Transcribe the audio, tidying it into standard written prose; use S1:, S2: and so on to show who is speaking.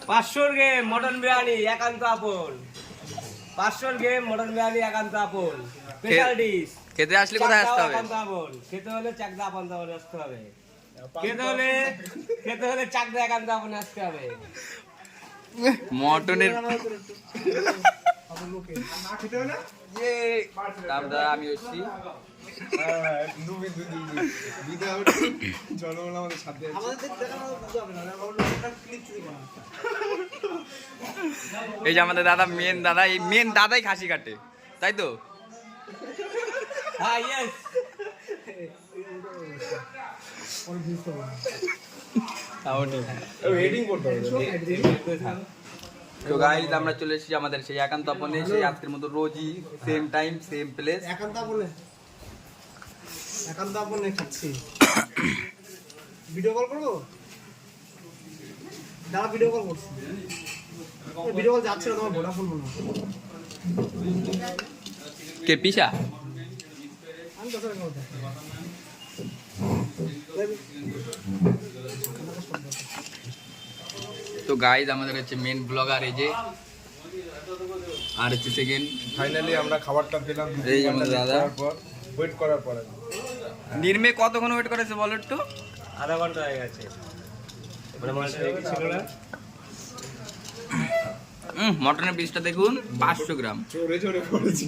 S1: 500 game mutton biryani একান্ত আপন। 500 game mutton biryani একান্ত আপন। Special dish.
S2: খেতে আসলে কোথায় আসতে হবে?
S1: একান্ত আপন। খেতে হলে চাকদা আপন আপন আসতে হবে। খেতে হলে চাকদা একান্ত আপন আসতে হবে।
S2: মটনের দাদা আমি এসছি। এই যে আমাদের দাদা মেন দাদা, এই মেন দাদাই খাসি কাটে, তাই তো?
S1: হ্যাঁ ইয়েস।
S2: তো গাইস আমরা চলে এসেছি আমাদের সেই একান্ত আপনে, সেই আজকের মতো রোজই সেম টাইম সেম প্লেস।
S3: একান্ত আপনে খাচ্ছি। ভিডিও কল করবো? দাদা ভিডিও কল করছি। ভিডিও কল যাচ্ছে না, তোমার ভোডাফোন মনে হয়।
S2: কে পিসা?
S3: আমি তো কথা বলতে।
S2: তো গাইজ আমাদের হচ্ছে মেন ব্লগার এই যে, আর হচ্ছে সেকেন্ড।
S4: ফাইনালি আমরা খাবারটা পেলাম।
S2: এই যে আমাদের দাদা।
S4: ওয়েট করার পরে
S2: নির্মে কতক্ষণ ওয়েট করেছে বলো একটু?
S1: আধা ঘন্টা হয়ে গেছে। মানে মালটা রেডি ছিল না।
S2: মটনের পিসটা দেখুন 500 গ্রাম।
S4: চড়ে চড়ে পড়েছে।